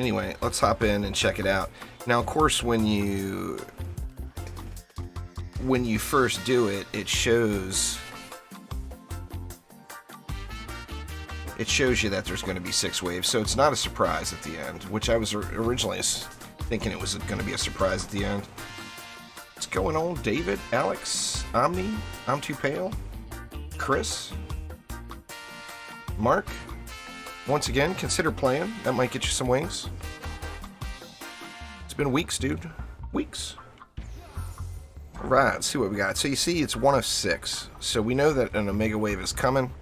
Anyway, let's hop in and check it out. Now, of course, when you first do it, it shows you that there's going to be 6 waves, so it's not a surprise at the end, which I was originally thinking it was going to be a surprise at the end. What's going on, David, Alex, Omni, I'm Too Pale, Chris, Mark? Once again, consider playing. That might get you some wings. It's been weeks, dude. Weeks. Alright, let's see what we got. So you see, it's 1 of 6. So we know that an Omega Wave is coming.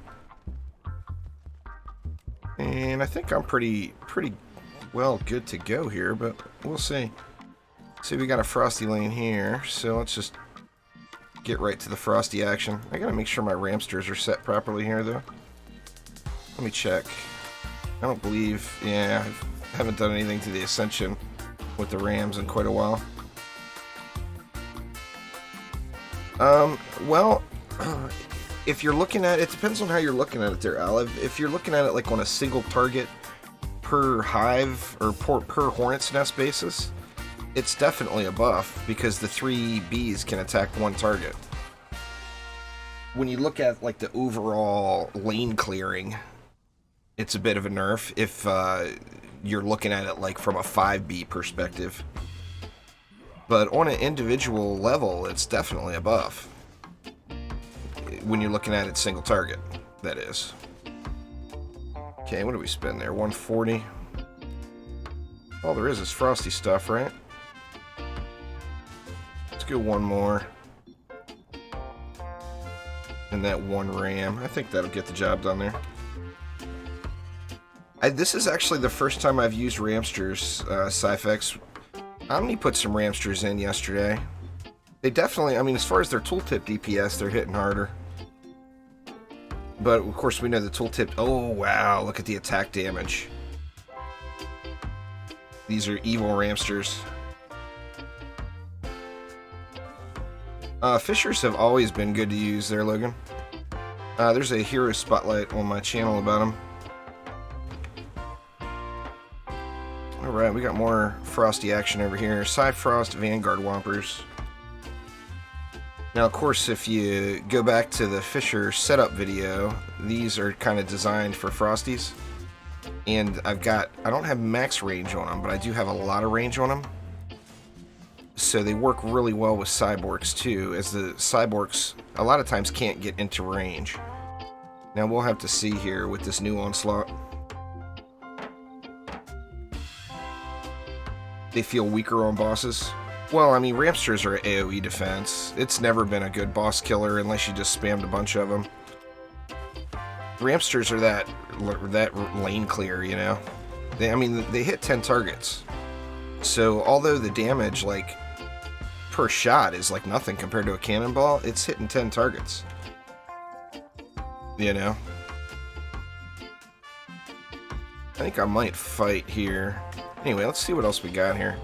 And I think I'm pretty well good to go here, but we'll see. See, we got a Frosty lane here, so let's just get right to the Frosty action. I gotta make sure my Ramsters are set properly here, though. Let me check. I don't believe... Yeah, I haven't done anything to the Ascension with the Rams in quite a while. Well, if you're looking at it, depends on how you're looking at it there, Olive. If you're looking at it like on a single target per hive or per hornet's nest basis, it's definitely a buff because the 3 bees can attack 1 target. When you look at like the overall lane clearing, it's a bit of a nerf if you're looking at it like from a 5 bee perspective. But on an individual level, it's definitely a buff. When you're looking at it single target, that is. Okay, what do we spend there? 140. All there is Frosty stuff, right? Let's go 1 more. And that 1 ram. I think that'll get the job done there. This is actually the first time I've used Ramsters, Cyphex. Omni put some Ramsters in yesterday. They definitely, I mean, as far as their tooltip DPS, they're hitting harder. But, of course, we know the tooltip... Oh, wow, look at the attack damage. These are evil Ramsters. Fishers have always been good to use there, Logan. There's a hero spotlight on my channel about them. Alright, we got more Frosty action over here. Psyfrost, Vanguard Whompers. Now, of course, if you go back to the Fisher setup video, these are kind of designed for Frosties. And I don't have max range on them, but I do have a lot of range on them. So they work really well with Cyborgs too, as the Cyborgs a lot of times can't get into range. Now we'll have to see here with this new Onslaught. They feel weaker on bosses. Well, I mean, Ramsters are AoE defense. It's never been a good boss killer unless you just spammed a bunch of them. Ramsters are that lane clear, you know? They hit 10 targets. So, although the damage, like, per shot is like nothing compared to a cannonball, it's hitting 10 targets. You know? I think I might fight here. Anyway, let's see what else we got here.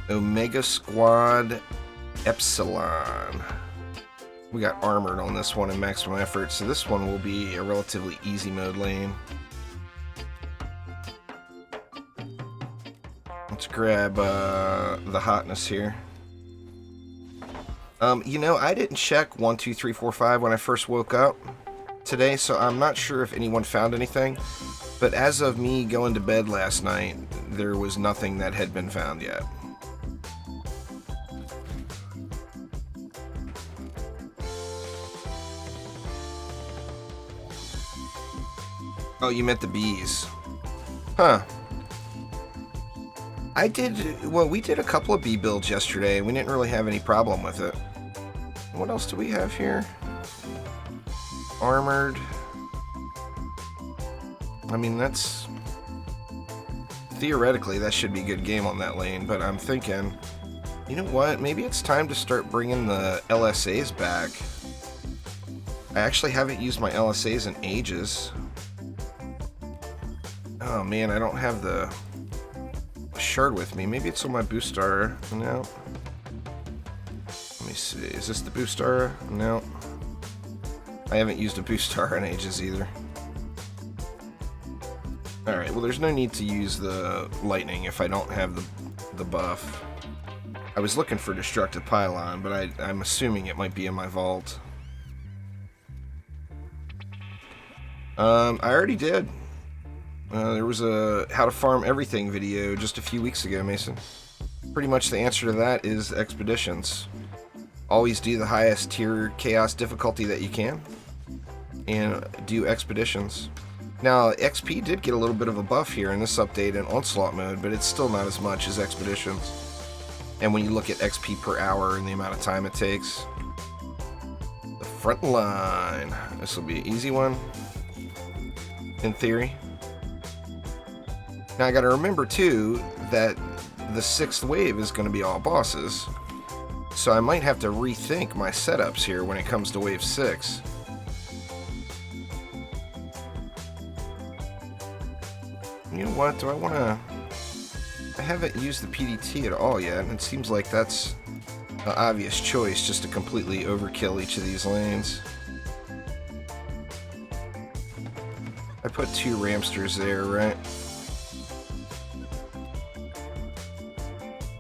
Omega Squad Epsilon. We got armored on this one in maximum effort, so this one will be a relatively easy mode lane. Let's grab the hotness here. You know, I didn't check 1, 2, 3, 4, 5 when I first woke up today, so I'm not sure if anyone found anything. But as of me going to bed last night, there was nothing that had been found yet. Oh, you meant the bees. Huh. We did a couple of bee builds yesterday, and we didn't really have any problem with it. What else do we have here? Armored. I mean, that's... Theoretically, that should be a good game on that lane, but I'm thinking... You know what? Maybe it's time to start bringing the LSAs back. I actually haven't used my LSAs in ages. Oh man, I don't have the shard with me. Maybe it's on my boost star. No. Let me see. Is this the boost star? No. I haven't used a boost star in ages either. Alright, well, there's no need to use the lightning if I don't have the buff. I was looking for destructive pylon, but I'm assuming it might be in my vault. I already did. There was a how to farm everything video just a few weeks ago, Mason. Pretty much the answer to that is expeditions. Always do the highest tier chaos difficulty that you can, and do expeditions. Now, XP did get a little bit of a buff here in this update in Onslaught mode, but it's still not as much as expeditions. And when you look at XP per hour and the amount of time it takes. The front line. This will be an easy one, in theory. Now I gotta remember too that the 6th wave is gonna be all bosses. So I might have to rethink my setups here when it comes to wave 6. You know what, do I wanna... I haven't used the PDT at all yet, and it seems like that's an obvious choice just to completely overkill each of these lanes. I put 2 Ramsters there, right?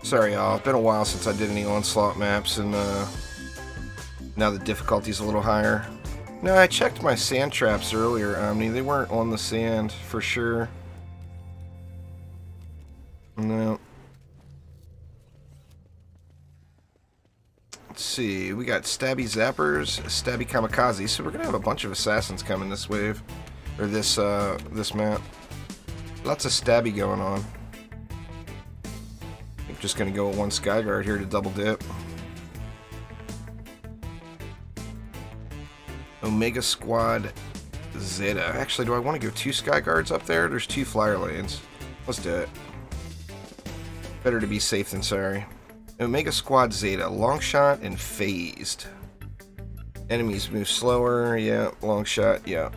Sorry y'all, it's been a while since I did any Onslaught maps, and now the difficulty's a little higher. No, I checked my sand traps earlier, Omni. They weren't on the sand, for sure. No. Let's see, we got Stabby Zappers, Stabby Kamikaze, so we're gonna have a bunch of assassins coming this wave, or this map. Lots of Stabby going on. I'm just gonna go with 1 Skyguard here to double dip. Omega Squad Zeta. Actually, do I want to go 2 Skyguards up there? There's 2 flyer lanes. Let's do it. Better to be safe than sorry. Omega Squad Zeta, long shot and phased. Enemies move slower, yeah. Long shot, yeah.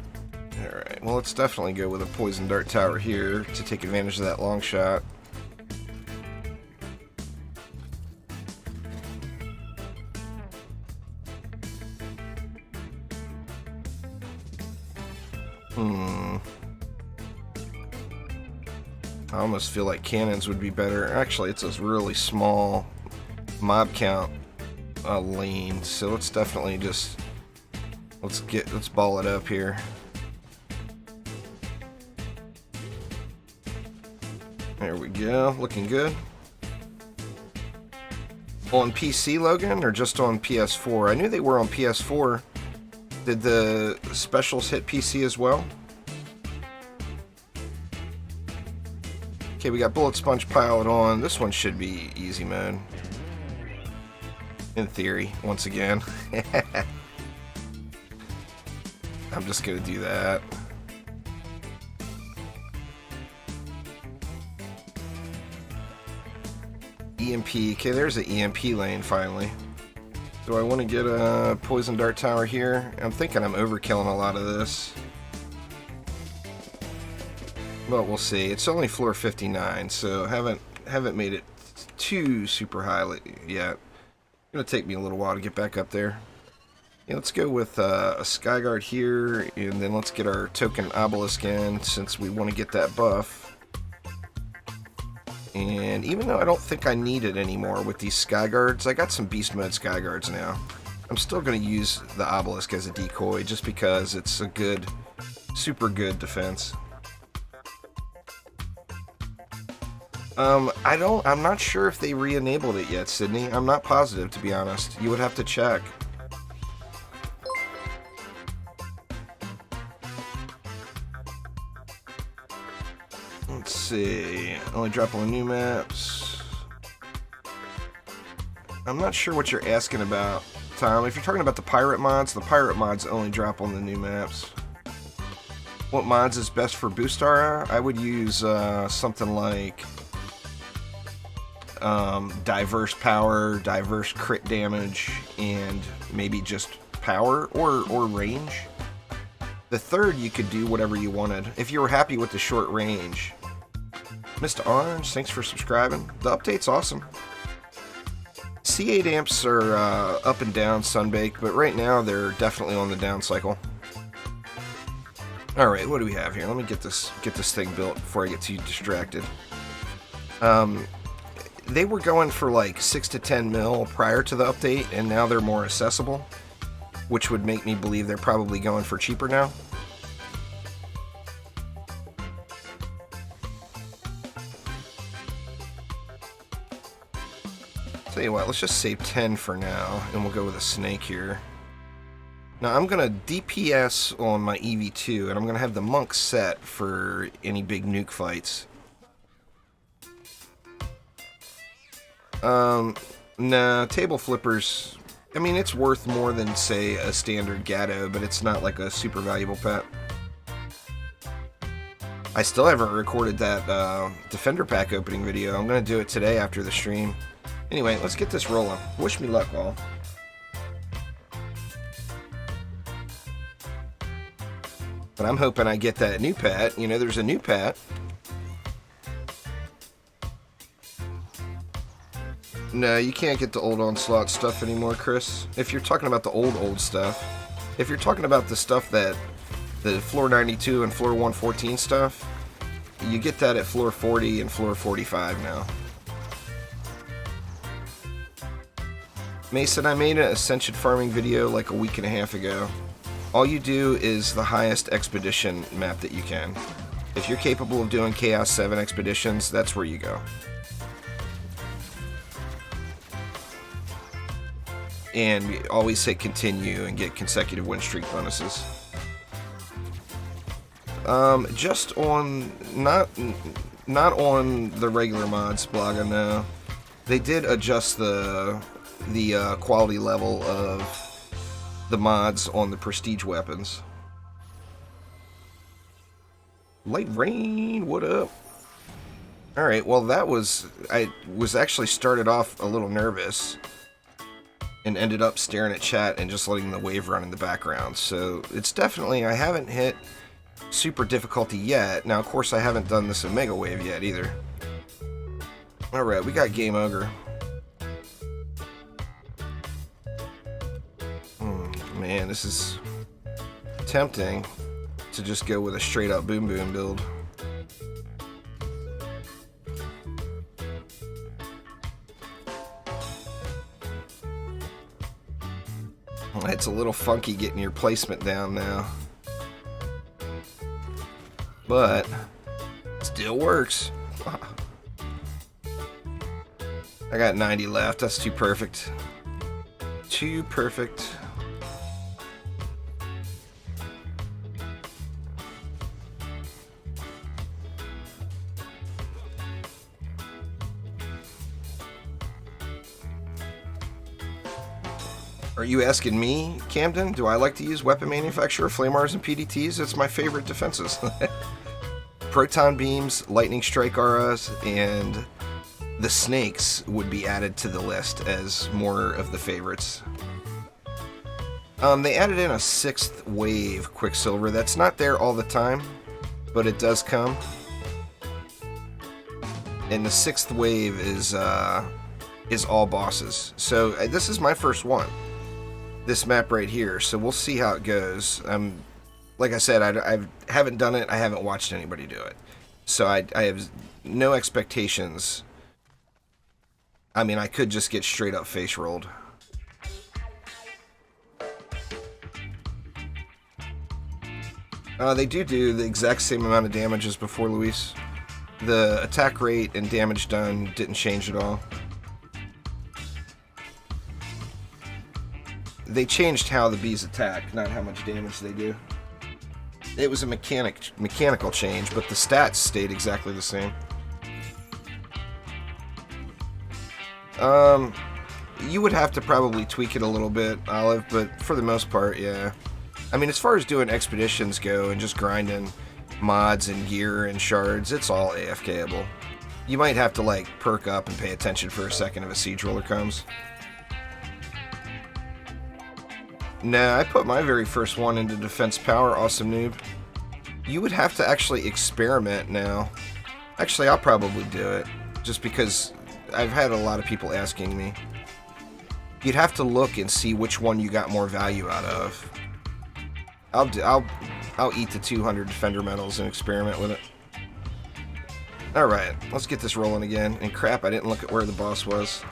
Alright, well let's definitely go with a poison dart tower here to take advantage of that long shot. I almost feel like cannons would be better. Actually, it's a really small mob count lane, so let's definitely just let's ball it up here. There we go, looking good. On PC, Logan, or just on PS4? I knew they were on PS4. Did the specials hit PC as well? Okay, we got Bullet Sponge piled on. This one should be easy mode. In theory, once again. I'm just gonna do that. EMP. Okay, there's an EMP lane finally. Do I want to get a Poison Dart Tower here? I'm thinking I'm overkilling a lot of this. Well, we'll see. It's only floor 59, so haven't made it too super high yet. It's gonna take me a little while to get back up there. Yeah, let's go with a Skyguard here, and then let's get our token Obelisk in since we want to get that buff. And even though I don't think I need it anymore with these Skyguards, I got some Beast Mode Skyguards now. I'm still going to use the Obelisk as a decoy just because it's a good, super good defense. I'm not sure if they re-enabled it yet, Sydney. I'm not positive, to be honest. You would have to check. Let's see. Only drop on the new maps. I'm not sure what you're asking about, Tom. If you're talking about the pirate mods only drop on the new maps. What mods is best for Boostar? I would use something like diverse power, diverse crit damage, and maybe just power or range. The third, you could do whatever you wanted if you were happy with the short range. Mr. Orange, thanks for subscribing. The update's awesome. C8 amps are up and down Sunbake, but right now they're definitely on the down cycle. Alright, what do we have here? Let me get this thing built before I get too distracted. They were going for like 6 to 10 mil prior to the update, and now they're more accessible, which would make me believe they're probably going for cheaper now. Tell you what, let's just save 10 for now, and we'll go with a snake here. Now I'm going to DPS on my EV2, and I'm going to have the monk set for any big nuke fights. Nah, table flippers, I mean, it's worth more than, say, a standard Gatto, but it's not like a super valuable pet. I still haven't recorded that Defender Pack opening video. I'm going to do it today after the stream. Anyway, let's get this rolling. Wish me luck, all. But I'm hoping I get that new pet. You know, there's a new pet. No, you can't get the old Onslaught stuff anymore, Chris. If you're talking about the old stuff. If you're talking about the stuff that... the floor 92 and floor 114 stuff, you get that at floor 40 and floor 45 now. Mason, I made an Ascension farming video like a week and a half ago. All you do is the highest expedition map that you can. If you're capable of doing Chaos 7 expeditions, that's where you go. And always hit continue and get consecutive win streak bonuses. Just on, not on the regular mods blog, I know. They did adjust the quality level of the mods on the prestige weapons. Lightrayne, what up? Alright, well I was actually started off a little nervous and ended up staring at chat and just letting the wave run in the background. So it's definitely, I haven't hit super difficulty yet. Now, of course, I haven't done this in Mega Wave yet either. Alright, we got Game Ogre. Man, this is tempting to just go with a straight up boom boom build. It's a little funky getting your placement down now. But still works. I got 90 left. That's too perfect. Too perfect. Are you asking me, Camden? Do I like to use weapon manufacturer, flamars, and PDTs? It's my favorite defenses. Proton beams, lightning strike auras, and the snakes would be added to the list as more of the favorites. They added in a 6th wave Quicksilver. That's not there all the time, but it does come. And the 6th wave is all bosses. So this is my first one. This map right here, so we'll see how it goes. Like I said, I haven't done it. I haven't watched anybody do it, so I have no expectations. I mean, I could just get straight up face rolled. They do the exact same amount of damage as before, Luis. The attack rate and damage done didn't change at all. They changed how the bees attack, not how much damage they do. It was a mechanical change, but the stats stayed exactly the same. You would have to probably tweak it a little bit, Olive, but for the most part, yeah. I mean, as far as doing expeditions go and just grinding mods and gear and shards, it's all AFKable. You might have to, like, perk up and pay attention for a second if a siege roller comes. Nah, I put my very first one into defense power, awesome noob. You would have to actually experiment now. Actually, I'll probably do it, just because I've had a lot of people asking me. You'd have to look and see which one you got more value out of. I'll I'll eat the 200 Defender medals and experiment with it. Alright, let's get this rolling again. And crap, I didn't look at where the boss was.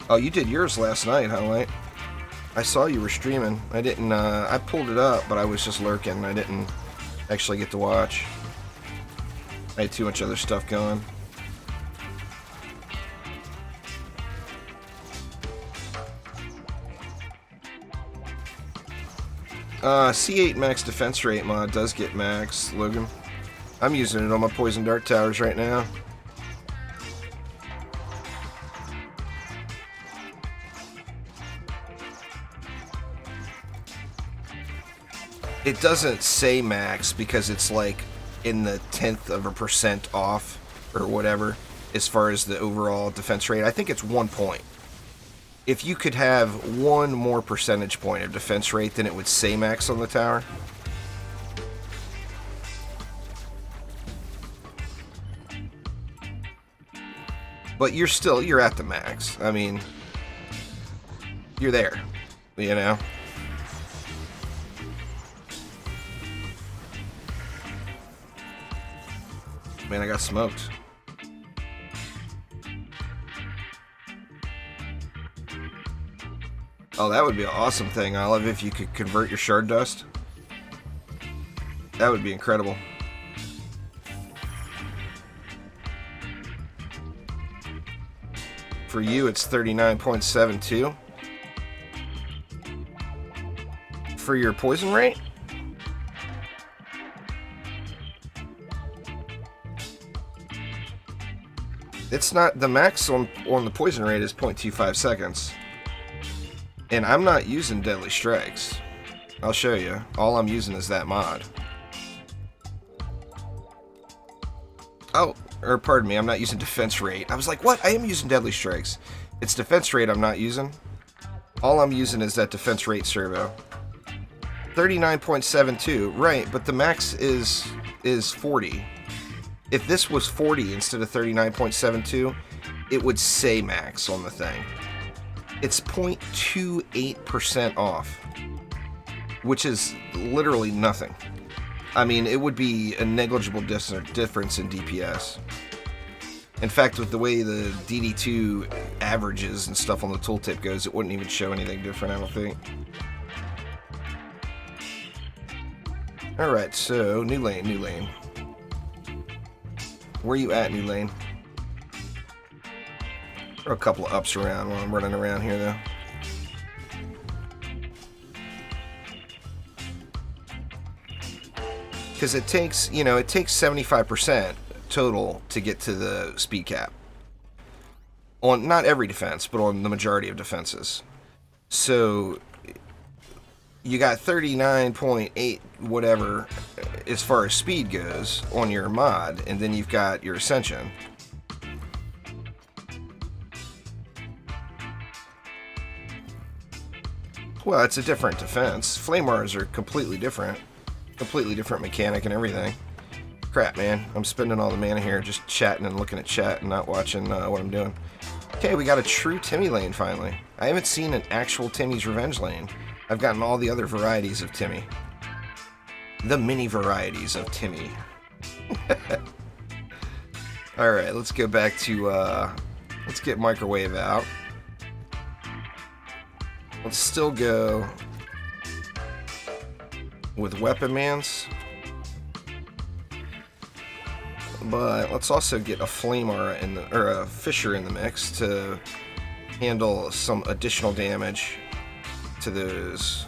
Oh, you did yours last night, huh, Light? I saw you were streaming. I didn't, I pulled it up, but I was just lurking. I didn't actually get to watch. I had too much other stuff going. C8 max defense rate mod does get max, Logan. I'm using it on my poison dart towers right now. It doesn't say max because it's like in the 0.1% off or whatever as far as the overall defense rate. I think it's 1 point. If you could have 1 more percentage point of defense rate, then it would say max on the tower. But you're at the max. I mean, you're there, you know? Man, I got smoked. Oh, that would be an awesome thing, Olive, if you could convert your shard dust. That would be incredible. For you, it's 39.72. For your poison rate? It's not, the max on the poison rate is 0.25 seconds. And I'm not using Deadly Strikes. I'll show you. All I'm using is that mod. Oh, or pardon me, I'm not using defense rate. I was like, what? I am using Deadly Strikes. It's defense rate I'm not using. All I'm using is that defense rate servo. 39.72, right, but the max is 40. If this was 40 instead of 39.72, it would say max on the thing. It's 0.28% off, which is literally nothing. I mean, it would be a negligible difference in DPS. In fact, with the way the DD2 averages and stuff on the tooltip goes, it wouldn't even show anything different, I don't think. Alright, so, new lane. Where you at, new lane? Throw a couple of ups around while I'm running around here, though. Because it takes, you know, it takes 75% total to get to the speed cap. On not every defense, but on the majority of defenses. So you got 39.8 whatever as far as speed goes on your mod, and then you've got your ascension. Well, it's a different defense. Flamars are completely different mechanic and everything. Crap, man. I'm spending all the mana here just chatting and looking at chat and not watching what I'm doing. Okay, we got a true Timmy lane finally. I haven't seen an actual Timmy's Revenge lane. I've gotten all the other varieties of Timmy. The mini varieties of Timmy. Alright, let's go back to, let's get Microwave out. Let's still go with Weapon Mans. But let's also get a Flamar in the, or a Fisher in the mix to handle some additional damage to those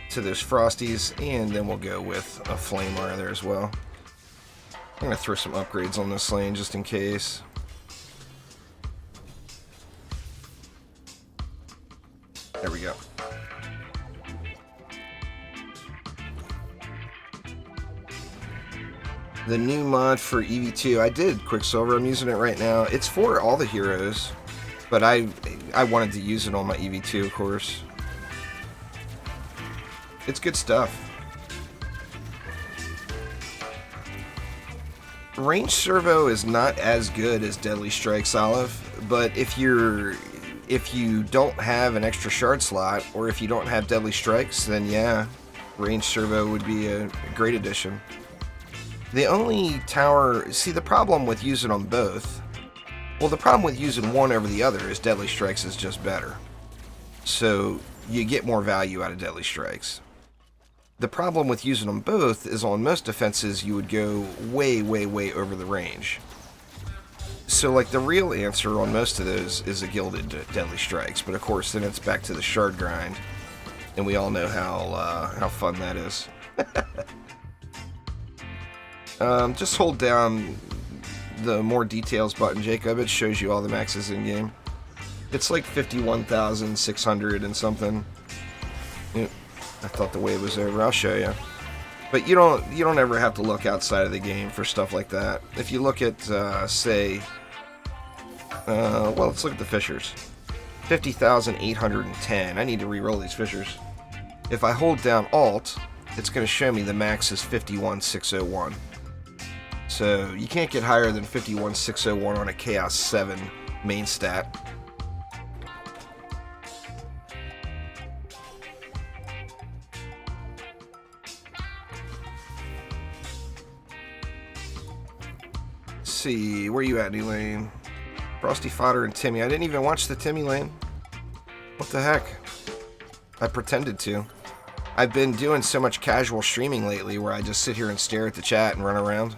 Frosties, and then we'll go with a Flamar there as well. I'm gonna throw some upgrades on this lane just in case. There we go. The new mod for EV2, I did Quicksilver. I'm using it right now. It's for all the heroes, but I wanted to use it on my EV2, of course. It's good stuff. Range servo is not as good as Deadly Strikes Olive, but if you're if you don't have an extra shard slot, or if you don't have deadly strikes, then yeah, range servo would be a great addition. The only tower... See, the problem with using them both... Well, the problem with using one over the other is deadly strikes is just better. So, you get more value out of deadly strikes. The problem with using them both is on most defenses you would go way, way, way over the range. So, like, the real answer on most of those is a gilded deadly strikes. But, of course, then it's back to the shard grind. And we all know how fun that is. Just hold down the more details button, Jacob. It shows you all the maxes in game. It's like 51,600 and something. I thought the wave was over. I'll show you. But you don't ever have to look outside of the game for stuff like that. If you look at say, well, let's look at the fissures. 50,810. I need to re-roll these fissures. If I hold down Alt, it's going to show me the max is 51,601. So you can't get higher than 51,601 on a Chaos 7 main stat. Let's see, where you at, Elaine? Frosty Fodder and Timmy. I didn't even watch the Timmy lane. What the heck? I pretended to. I've been doing so much casual streaming lately where I just sit here and stare at the chat and run around.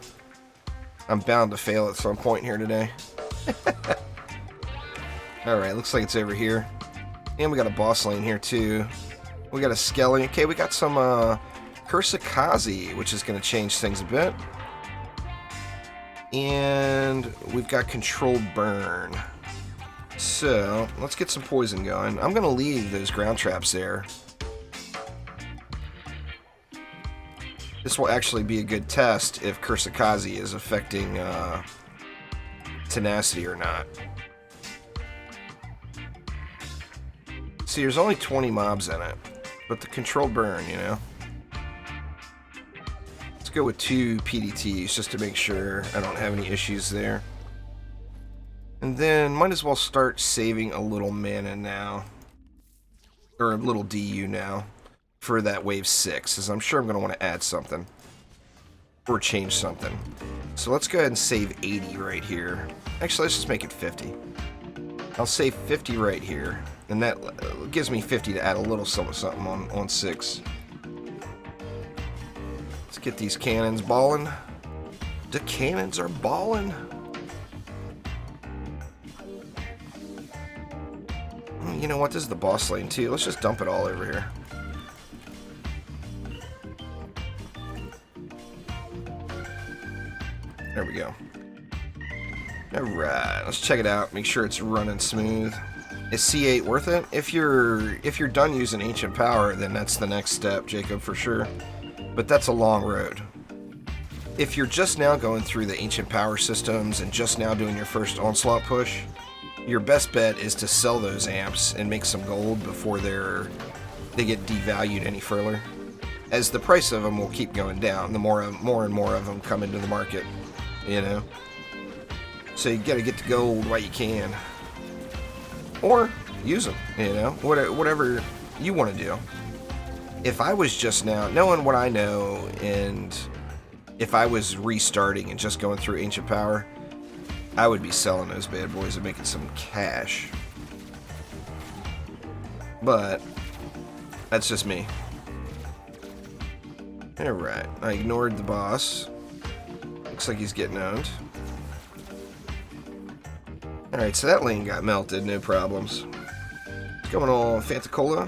I'm bound to fail at some point here today. Alright, looks like it's over here. And we got a boss lane here too. We got a Skelly. Okay, we got some Kursakazi, which is going to change things a bit. And we've got Controlled Burn. So, let's get some poison going. I'm going to leave those ground traps there. This will actually be a good test if Kursakazi is affecting tenacity or not. See, there's only 20 mobs in it, but the Controlled Burn, you know. Let's go with 2 PDTs just to make sure I don't have any issues there. And then, might as well start saving a little mana now. Or a little DU now. For that wave 6, as I'm sure I'm going to want to add something. Or change something. So let's go ahead and save 80 right here. Actually, let's just make it 50. I'll save 50 right here. And that gives me 50 to add a little something on 6. Let's get these cannons balling. The cannons are balling. You know what? This is the boss lane too. Let's just dump it all over here. There we go. Alright, let's check it out. Make sure it's running smooth. Is C8 worth it? If you're done using Ancient Power, then that's the next step, Jacob, for sure. But that's a long road. If you're just now going through the Ancient Power systems and just now doing your first Onslaught push, your best bet is to sell those amps and make some gold before they get devalued any further. As the price of them will keep going down, the more and more of them come into the market, you know. So you gotta get the gold while you can. Or use them, you know, whatever you want to do. If I was just now, knowing what I know, and if I was restarting and just going through Ancient Power, I would be selling those bad boys and making some cash. But that's just me. Alright, I ignored the boss. Looks like he's getting owned. Alright, so that lane got melted, no problems. What's going on, Fantacola?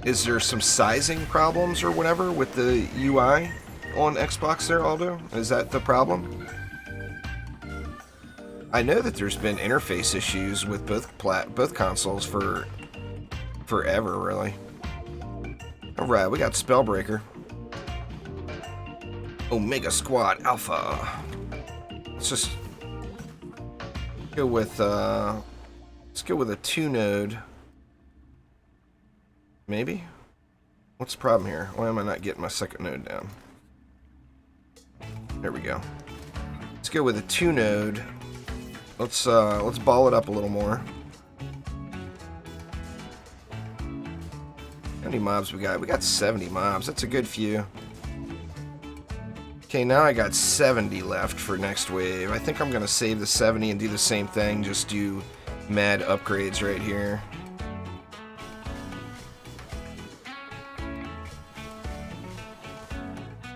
Is there some sizing problems or whatever with the UI on Xbox there, Aldo? Is that the problem? I know that there's been interface issues with both consoles for forever, really. Alright, we got Spellbreaker. Omega Squad Alpha. Let's just go with a 2-node. Maybe? What's the problem here? Why am I not getting my second node down? There we go. Let's go with a 2-node Let's ball it up a little more. How many mobs we got? We got 70 mobs. That's a good few. Okay, now I got 70 left for next wave. I think I'm gonna save the 70 and do the same thing. Just do mad upgrades right here.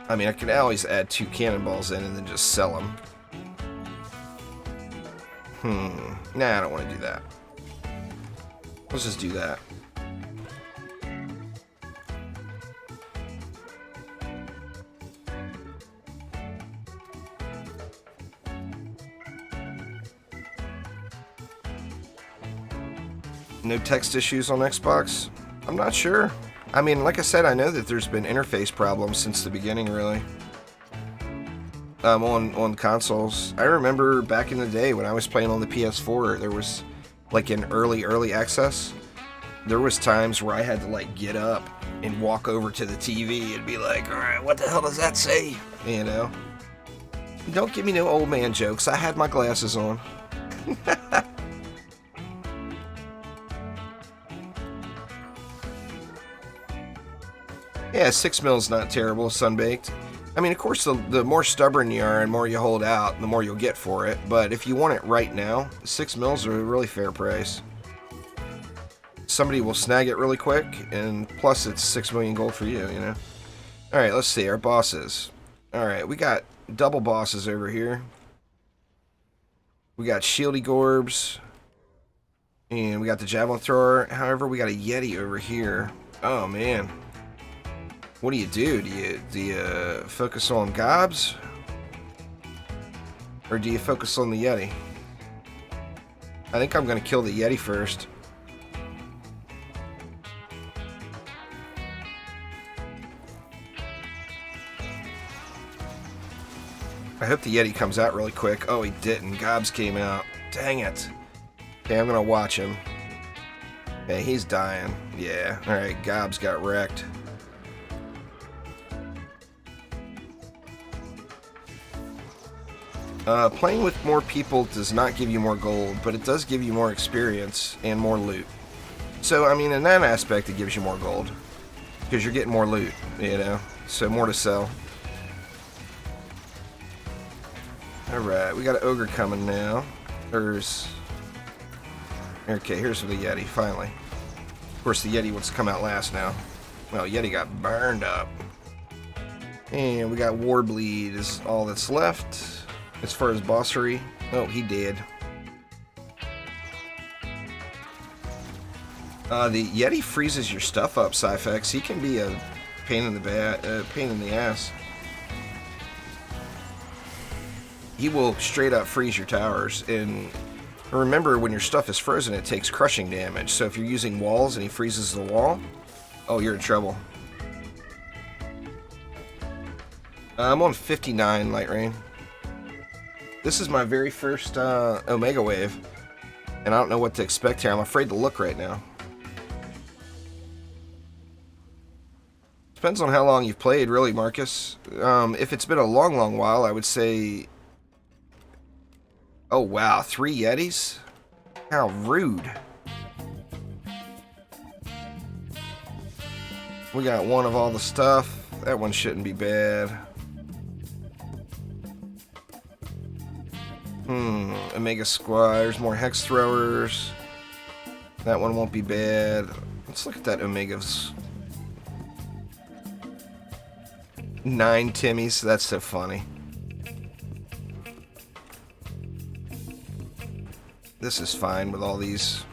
I mean, I could always add 2 cannonballs in and then just sell them. Nah, I don't want to do that. Let's just do that. No text issues on Xbox? I'm not sure. I mean, like I said, I know that there's been interface problems since the beginning, really. On consoles. I remember back in the day when I was playing on the PS4, there was, like, in early access, there was times where I had to, like, get up and walk over to the TV and be like, alright, what the hell does that say? You know? Don't give me no old man jokes. I had my glasses on. Yeah, 6 mils not terrible, sunbaked. I mean, of course, the more stubborn you are and more you hold out, the more you'll get for it. But if you want it right now, 6 mils are a really fair price. Somebody will snag it really quick, and plus it's 6 million gold for you, you know? Alright, let's see, our bosses. Alright, we got double bosses over here. We got Shieldy Gorbs. And we got the Javelin Thrower. However, we got a Yeti over here. Oh, man. What do? Do you focus on gobs? Or do you focus on the Yeti? I think I'm going to kill the Yeti first. I hope the Yeti comes out really quick. Oh, he didn't. Gobs came out. Dang it. Okay, I'm going to watch him. Hey, he's dying. Yeah. Alright, Gobs got wrecked. Playing with more people does not give you more gold, but it does give you more experience and more loot. So, I mean, in that aspect, it gives you more gold. Because you're getting more loot, you know? So, more to sell. Alright, we got an ogre coming now. Okay, here's the Yeti, finally. Of course, the Yeti wants to come out last now. Well, Yeti got burned up. And we got Warbleed is all that's left. As far as bossery, oh, he did. The Yeti freezes your stuff up, Cyphex. He can be a pain in the ass. He will straight up freeze your towers. And remember, when your stuff is frozen, it takes crushing damage. So if you're using walls and he freezes the wall, oh, you're in trouble. I'm on 59, Lightrayne. This is my very first Omega Wave, and I don't know what to expect here. I'm afraid to look right now. Depends on how long you've played, really, Marcus. If it's been a long while, I would say... Oh, wow, 3 Yetis? How rude. We got one of all the stuff. That one shouldn't be bad. Omega Squad. There's more Hex Throwers. That one won't be bad. Let's look at that Omega's. 9 Timmies. That's so funny. This is fine with all these.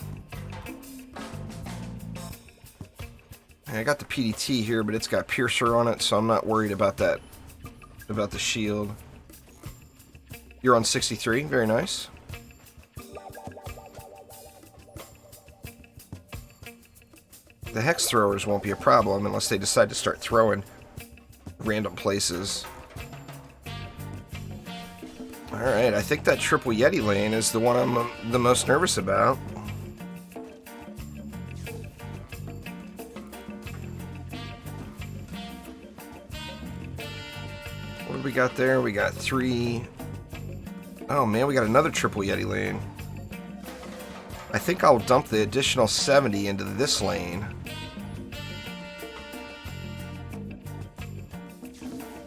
I got the PDT here, but it's got Piercer on it, so I'm not worried about that. About the shield. You're on 63. Very nice. The Hex Throwers won't be a problem unless they decide to start throwing random places. Alright, I think that triple Yeti lane is the one I'm the most nervous about. What do we got there? We got 3 Oh man, we got another triple Yeti lane. I think I'll dump the additional 70 into this lane.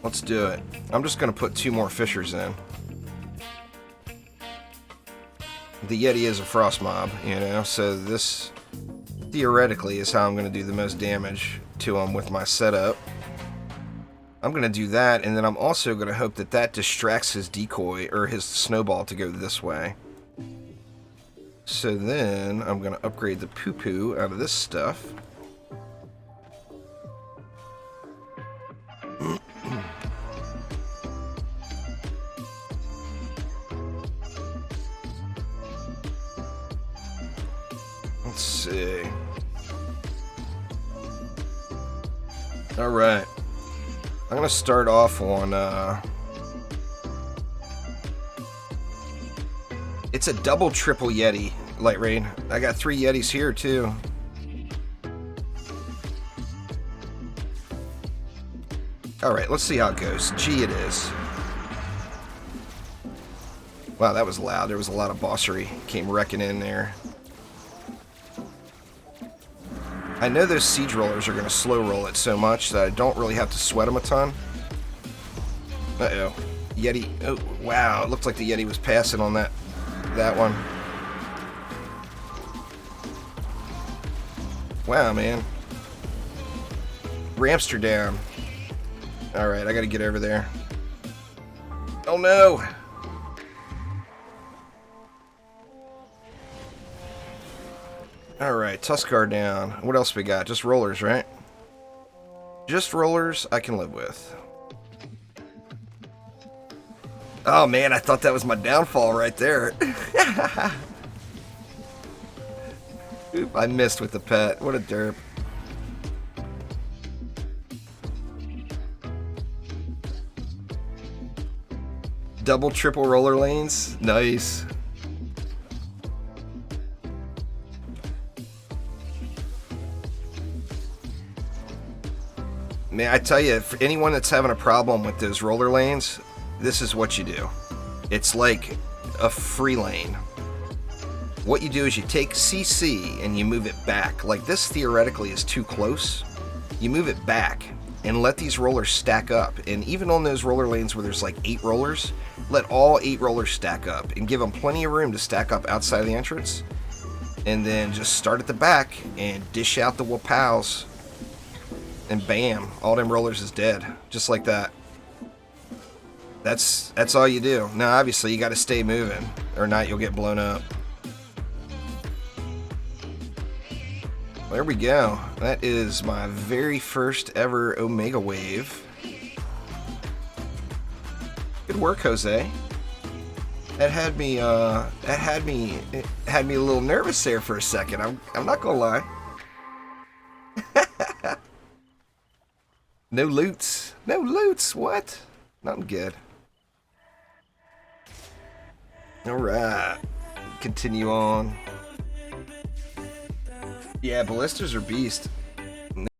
Let's do it. I'm just going to put 2 more fishers in. The Yeti is a frost mob, you know, so this theoretically is how I'm going to do the most damage to him with my setup. I'm going to do that, and then I'm also going to hope that that distracts his decoy, or his snowball, to go this way. So then I'm going to upgrade the poo-poo out of this stuff. Let's see. Alright. I'm going to start off on... It's a double triple Yeti, Lightrayne. I got 3 Yetis here, too. Alright, let's see how it goes. G it is. Wow, that was loud. There was a lot of bossery. Came wrecking in there. I know those siege rollers are going to slow roll it so much that I don't really have to sweat them a ton. Uh-oh. Yeti. Oh, wow. It looked like the Yeti was passing on that one. Wow, man. Ramps are down. Alright, I gotta get over there. Oh, no! Alright, Tuskar down. What else we got? Just rollers, right? Just rollers I can live with. Oh man, I thought that was my downfall right there. Oop, I missed with the pet. What a derp. Double, triple roller lanes. Nice. Man, I tell you, for anyone that's having a problem with those roller lanes, this is what you do. It's like a free lane. What you do is you take CC and you move it back. Like this theoretically is too close. You move it back and let these rollers stack up. And even on those roller lanes where there's like 8 rollers, let all 8 rollers stack up and give them plenty of room to stack up outside of the entrance. And then just start at the back and dish out the wapows. And bam, all them rollers is dead. Just like that. That's all you do. Now, obviously, you got to stay moving, or not, you'll get blown up. There we go. That is my very first ever Omega Wave. Good work, Jose. It had me a little nervous there for a second. I'm not gonna lie. No loots. No loots. What? Nothing good. Alright. Continue on. Yeah, ballistas are beast.